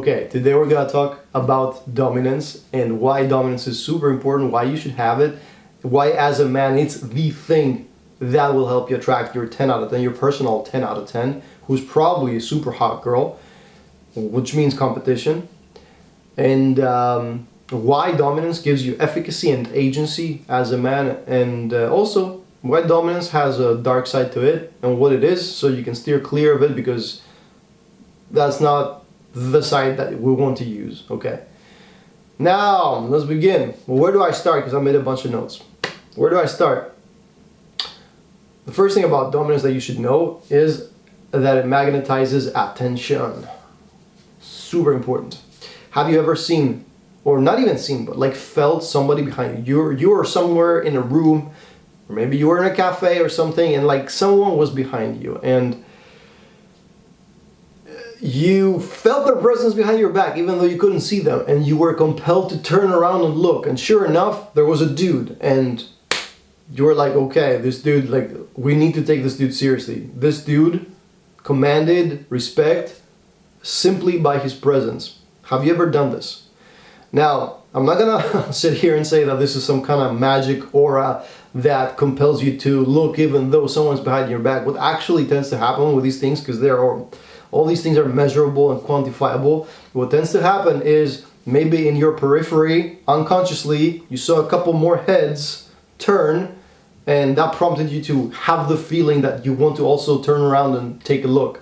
Okay, today we're gonna talk about dominance and why dominance is super important, why you should have it, why as a man it's the thing that will help you attract your 10 out of 10, your personal 10 out of 10, who's probably a super hot girl, which means competition, and why dominance gives you efficacy and agency as a man, and also why dominance has a dark side to it and what it is, so you can steer clear of it because that's not the side that we want to use. Okay, now let's begin. Where do I start? Because I made a bunch of notes. Where do I start? The first thing about dominance that you should know is that it magnetizes attention. Super important. Have you ever seen, or not even seen, but like felt somebody behind you? You were somewhere in a room, or maybe you were in a cafe or something, and like someone was behind you, and you felt their presence behind your back even though you couldn't see them, and you were compelled to turn around and look, and sure enough there was a dude, and you were like, okay, this dude, like, we need to take this dude seriously. This dude commanded respect simply by his presence. Have you ever done this? Now, I'm not gonna sit here and say that this is some kind of magic aura that compels you to look even though someone's behind your back. What actually tends to happen with these things, because all these things are measurable and quantifiable, what tends to happen is maybe in your periphery, unconsciously, you saw a couple more heads turn, and that prompted you to have the feeling that you want to also turn around and take a look.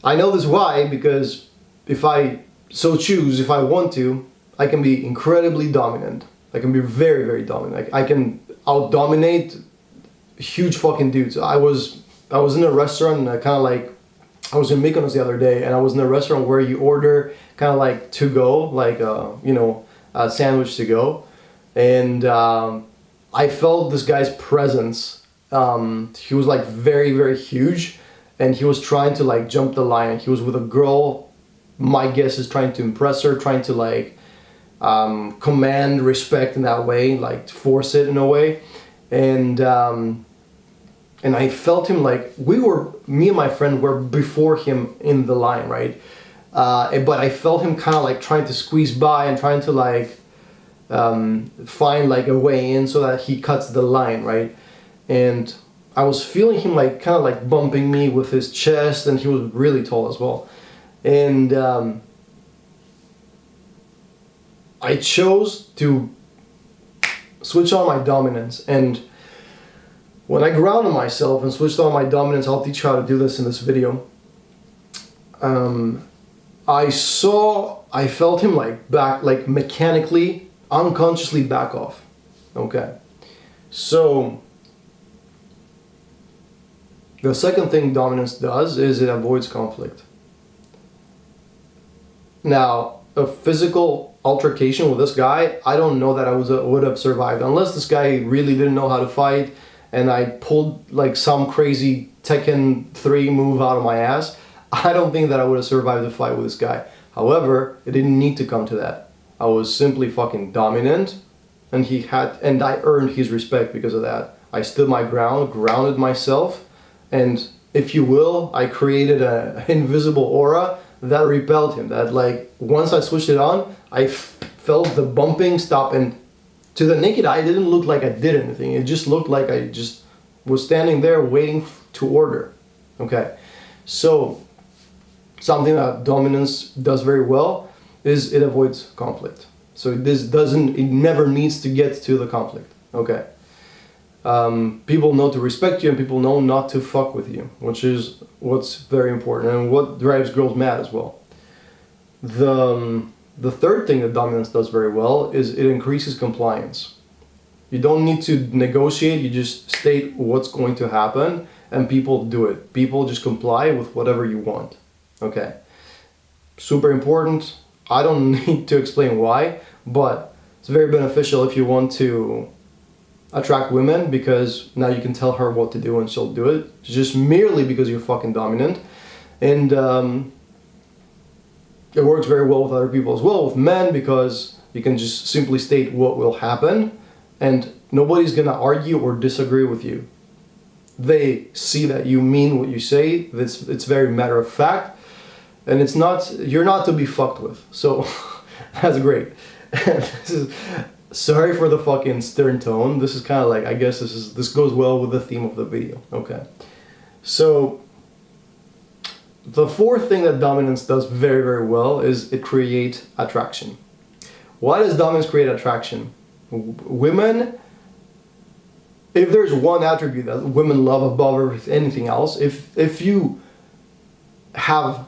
I know this why, because if I so choose, if I want to, I can be incredibly dominant. I can be very, very dominant. I can out-dominate huge fucking dudes. I was in a restaurant, and I was in Mykonos the other day, and I was in a restaurant where you order kind of like to go, like a sandwich to go, and I felt this guy's presence. He was like very, very huge, and he was trying to like jump the line. He was with a girl. My guess is trying to impress her, trying to like command respect in that way, like force it in a way, and I felt him like me and my friend were before him in the line, right? But I felt him kind of like trying to squeeze by and trying to like find like a way in so that he cuts the line, right? And I was feeling him like kind of like bumping me with his chest, and he was really tall as well. And I chose to switch on my dominance, and when I grounded myself and switched on my dominance, I'll teach you how to do this in this video. I felt him like back, like mechanically, unconsciously back off. Okay. So the second thing dominance does is it avoids conflict. Now, a physical altercation with this guy, I don't know that I would have survived, unless this guy really didn't know how to fight and I pulled like some crazy Tekken 3 move out of my ass. I don't think that I would have survived the fight with this guy. However, it didn't need to come to that. I was simply fucking dominant, and I earned his respect because of that. I stood my ground, grounded myself, and if you will, I created an invisible aura that repelled him. That like once I switched it on, I felt the bumping stop, and to the naked eye, it didn't look like I did anything. It just looked like I just was standing there waiting to order. Okay, so something that dominance does very well is it avoids conflict. So it never needs to get to the conflict. Okay. People know to respect you, and people know not to fuck with you, which is what's very important and what drives girls mad as well. The third thing that dominance does very well is it increases compliance. You don't need to negotiate, you just state what's going to happen, and people do it. People just comply with whatever you want. Okay. Super important. I don't need to explain why, but it's very beneficial if you want to attract women, because now you can tell her what to do and she'll do it, just merely because you're fucking dominant. And it works very well with other people as well, with men, because you can just simply state what will happen and nobody's gonna argue or disagree with you. They see that you mean what you say, it's very matter of fact, and you're not to be fucked with. So that's great. Sorry for the fucking stern tone. This is kind of like, I guess this goes well with the theme of the video. Okay, so the fourth thing that dominance does very, very well is it creates attraction. Why does dominance create attraction? Women, if there's one attribute that women love above anything else, if you have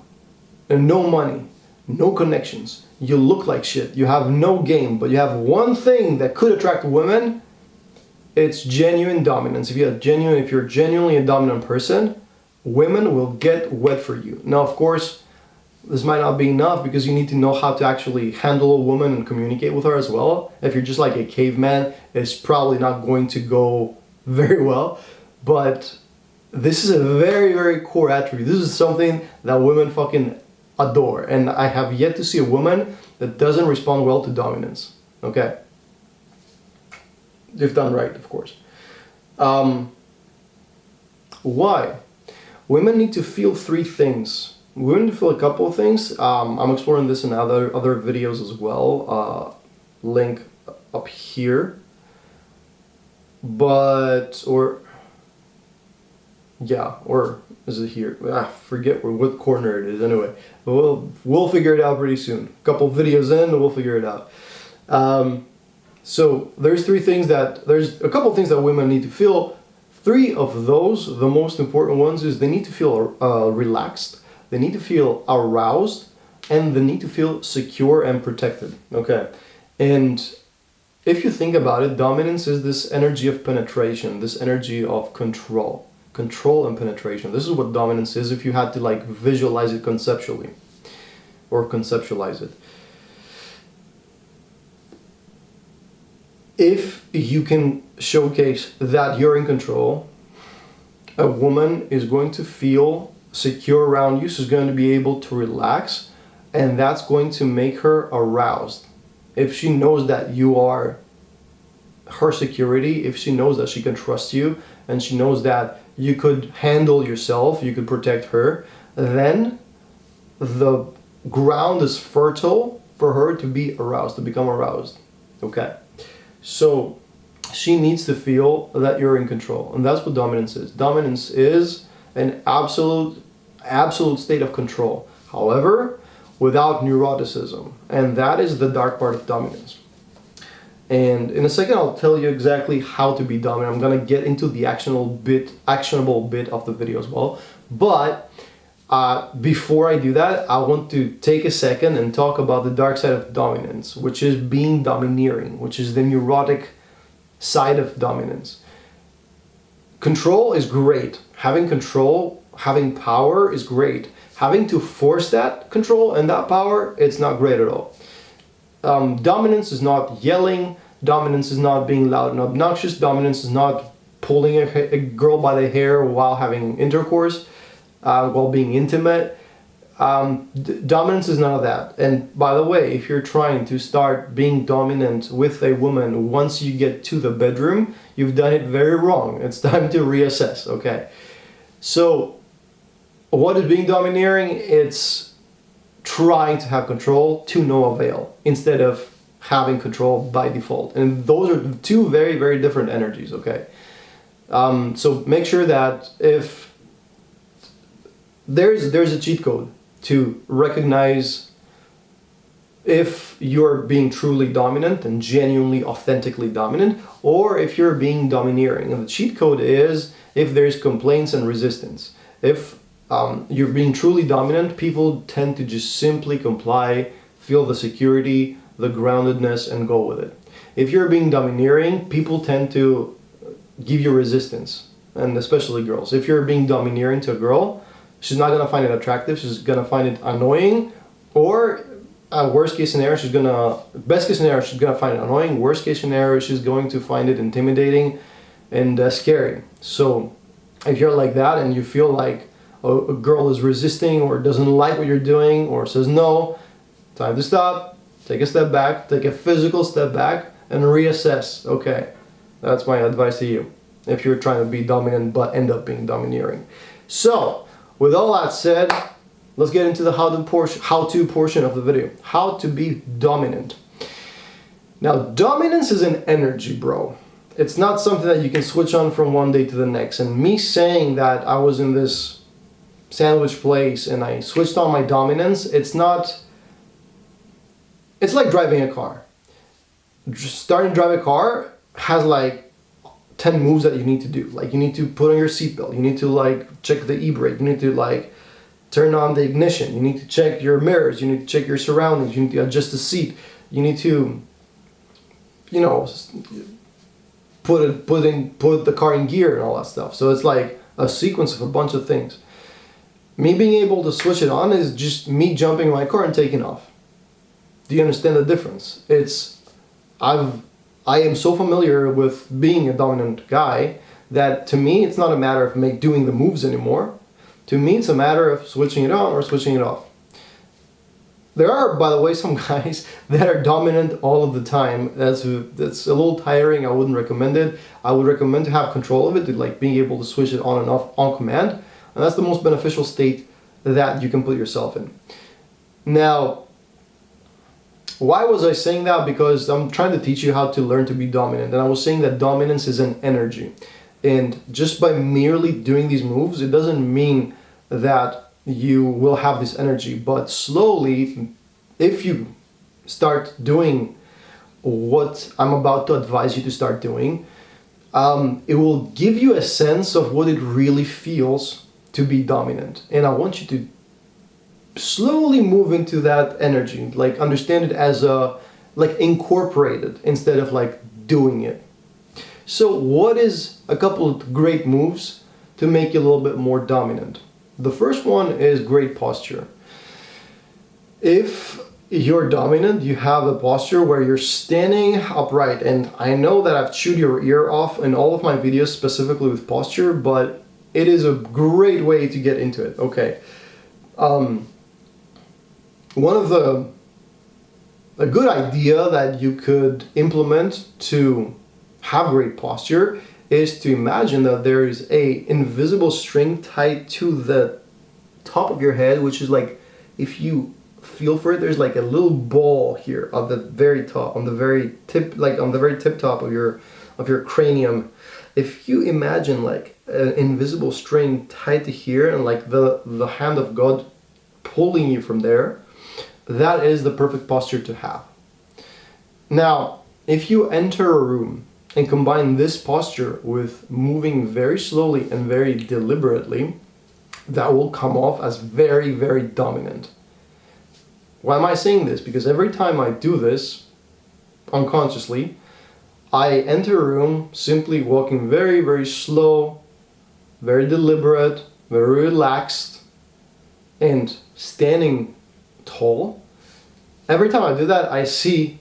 no money, no connections, you look like shit, you have no game, but you have one thing that could attract women, it's genuine dominance. If you're genuinely a dominant person, women will get wet for you. Now, of course, this might not be enough because you need to know how to actually handle a woman and communicate with her as well. If you're just like a caveman, it's probably not going to go very well. But this is a very, very core attribute. This is something that women fucking adore. And I have yet to see a woman that doesn't respond well to dominance. Okay? If done right, of course. Why? Women need to feel three things. Women need to feel a couple of things. I'm exploring this in other videos as well. Link up here. Or is it here? Forget what corner it is anyway. But we'll figure it out pretty soon. A couple videos in, we'll figure it out. So there's a couple of things that women need to feel. Three of those, the most important ones, is they need to feel relaxed, they need to feel aroused, and they need to feel secure and protected. Okay, and if you think about it, dominance is this energy of penetration, this energy of control and penetration. This is what dominance is if you had to like visualize it conceptually or conceptualize it. If you can showcase that you're in control, a woman is going to feel secure around you, she's going to be able to relax, and that's going to make her aroused. If she knows that you are her security, if she knows that she can trust you, and she knows that you could handle yourself, you could protect her, then the ground is fertile for her to be aroused, to become aroused. Okay? So she needs to feel that you're in control, and that's what dominance is. Dominance is an absolute state of control, however, without neuroticism, and that is the dark part of dominance. And in a second I'll tell you exactly how to be dominant. I'm gonna get into the actionable bit of the video as well, but before I do that, I want to take a second and talk about the dark side of dominance, which is being domineering, which is the neurotic side of dominance. Control is great. Having control, having power is great. Having to force that control and that power, it's not great at all. Dominance is not yelling. Dominance is not being loud and obnoxious. Dominance is not pulling a girl by the hair while having intercourse. While being intimate. Dominance is none of that. And by the way, if you're trying to start being dominant with a woman once you get to the bedroom, you've done it very wrong. It's time to reassess, okay? So, what is being domineering? It's trying to have control to no avail, instead of having control by default. And those are two very, very different energies, okay? So make sure that if there's a cheat code to recognize if you're being truly dominant and genuinely, authentically dominant, or if you're being domineering. And the cheat code is if there's complaints and resistance. If you're being truly dominant, people tend to just simply comply, feel the security, the groundedness, and go with it. If you're being domineering, people tend to give you resistance, and especially girls. If you're being domineering to a girl, she's not gonna find it attractive, she's gonna find it annoying, or best case scenario, she's gonna find it annoying. Worst case scenario, she's going to find it intimidating and scary. So if you're like that and you feel like a girl is resisting or doesn't like what you're doing or says no, time to stop, take a step back, take a physical step back and reassess. Okay, that's my advice to you if you're trying to be dominant but end up being domineering. So with all that said, let's get into the how-to portion of the video. How to be dominant. Now, dominance is an energy, bro. It's not something that you can switch on from one day to the next. And me saying that I was in this sandwich place and I switched on my dominance, it's like driving a car. Just starting to drive a car has like 10 moves that you need to do. Like, you need to put on your seatbelt, you need to like check the e-brake, you need to like turn on the ignition, you need to check your mirrors, you need to check your surroundings, you need to adjust the seat, you need to, you know, put the car in gear and all that stuff. So it's like a sequence of a bunch of things. Me being able to switch it on is just me jumping in my car and taking off. Do you understand the difference? I am so familiar with being a dominant guy that to me it's not a matter of doing the moves anymore. To me it's a matter of switching it on or switching it off. There are, by the way, some guys that are dominant all of the time. That's a little tiring. I wouldn't recommend it. I would recommend to have control of it, to like being able to switch it on and off on command. And that's the most beneficial state that you can put yourself in. Now, why was I saying that? Because I'm trying to teach you how to learn to be dominant. And I was saying that dominance is an energy. And just by merely doing these moves, it doesn't mean that you will have this energy. But slowly, if you start doing what I'm about to advise you to start doing, it will give you a sense of what it really feels to be dominant. And I want you to slowly move into that energy, like understand it as like incorporated instead of like doing it. So what is a couple of great moves to make you a little bit more dominant? The first one is great posture. If you're dominant, you have a posture where you're standing upright. And I know that I've chewed your ear off in all of my videos specifically with posture, but it is a great way to get into it. Okay. A good idea that you could implement to have great posture is to imagine that there is a invisible string tied to the top of your head, which is like, if you feel for it, there's like a little ball here at the very top, on the very tip, like on the very tip top of your cranium. If you imagine like an invisible string tied to here and like the hand of God pulling you from there, that is the perfect posture to have. Now, if you enter a room and combine this posture with moving very slowly and very deliberately, that will come off as very, very dominant. Why am I saying this? Because every time I do this unconsciously, I enter a room simply walking very, very slow, very deliberate, very relaxed, and standing tall. Every time I do that, I see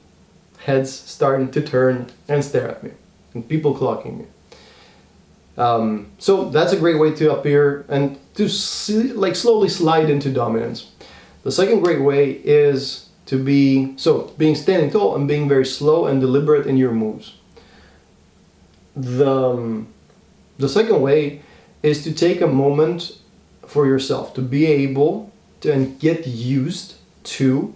heads starting to turn and stare at me, and people clocking me. So that's a great way to appear and to slowly slide into dominance. The second great way is to being standing tall and being very slow and deliberate in your moves. The second way is to take a moment for yourself to be able to and get used to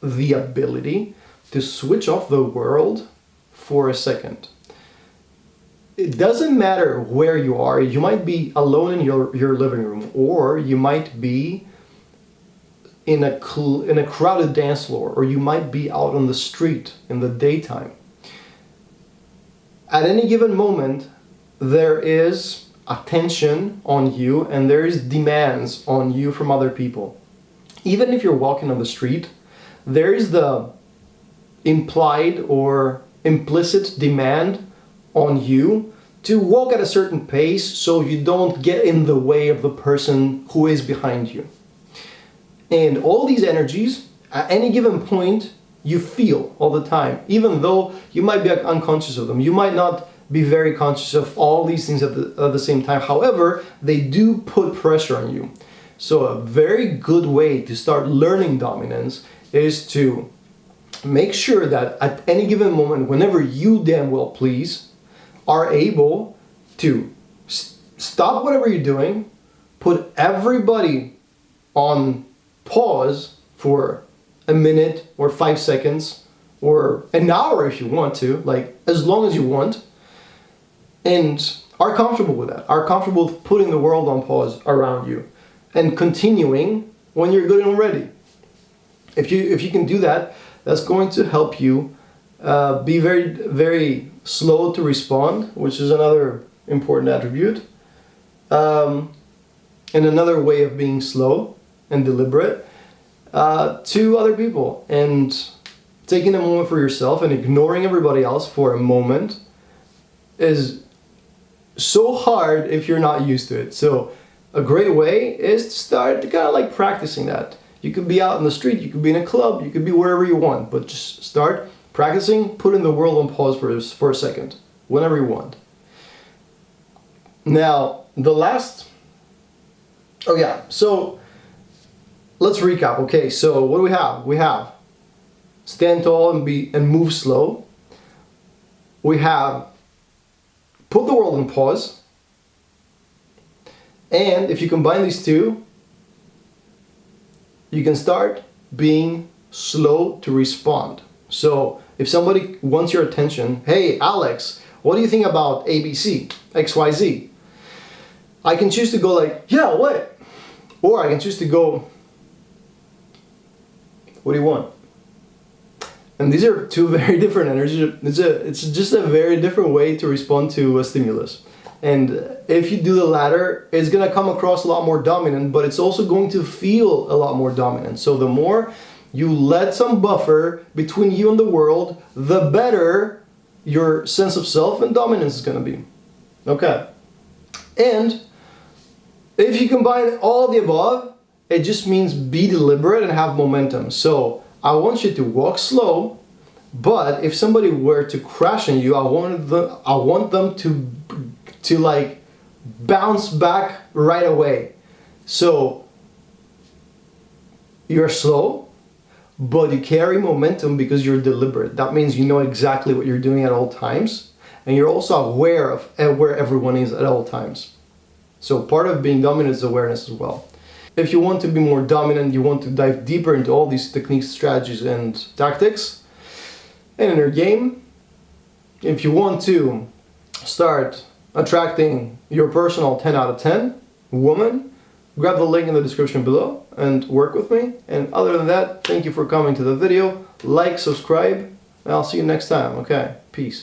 the ability to switch off the world for a second. It doesn't matter where you are. You might be alone in your living room, or you might be in a crowded dance floor, or you might be out on the street in the daytime. At any given moment, there is attention on you and there is demands on you from other people. Even if you're walking on the street, there is the implied or implicit demand on you to walk at a certain pace so you don't get in the way of the person who is behind you. And all these energies, at any given point, you feel all the time, even though you might be unconscious of them. You might not be very conscious of all these things at the same time. However, they do put pressure on you. So a very good way to start learning dominance is to make sure that at any given moment, whenever you damn well please, are able to stop whatever you're doing, put everybody on pause for a minute or 5 seconds or an hour if you want to, like as long as you want, and are comfortable with that, are comfortable with putting the world on pause around you and continuing when you're good and ready. If you can do that, that's going to help you be very, very slow to respond, which is another important attribute. And another way of being slow and deliberate to other people, and taking a moment for yourself and ignoring everybody else for a moment is so hard if you're not used to it. So a great way is to start kind of like practicing that. You could be out in the street, you could be in a club, you could be wherever you want, but just start practicing putting the world on pause for a second, whenever you want. Now, so let's recap. Okay, so what do we have? We have stand tall and move slow. We have put the world on pause. And if you combine these two, you can start being slow to respond. So if somebody wants your attention, hey Alex, what do you think about ABC, XYZ? I can choose to go like, yeah, what? Or I can choose to go, what do you want? And these are two very different energies. It's just a very different way to respond to a stimulus. And if you do the latter, it's going to come across a lot more dominant, but it's also going to feel a lot more dominant. So the more you let some buffer between you and the world, the better your sense of self and dominance is going to be. Okay. And if you combine all the above, it just means be deliberate and have momentum. So I want you to walk slow, but if somebody were to crash on you, I want them to like bounce back right away. So you're slow, but you carry momentum because you're deliberate. That means you know exactly what you're doing at all times, and you're also aware of where everyone is at all times. So part of being dominant is awareness as well. If you want to be more dominant, you want to dive deeper into all these techniques, strategies, and tactics, and in your game, if you want to start attracting your personal 10 out of 10 woman, grab the link in the description below and work with me. And other than that, thank you for coming to the video. Like, subscribe, and I'll see you next time. Okay, peace.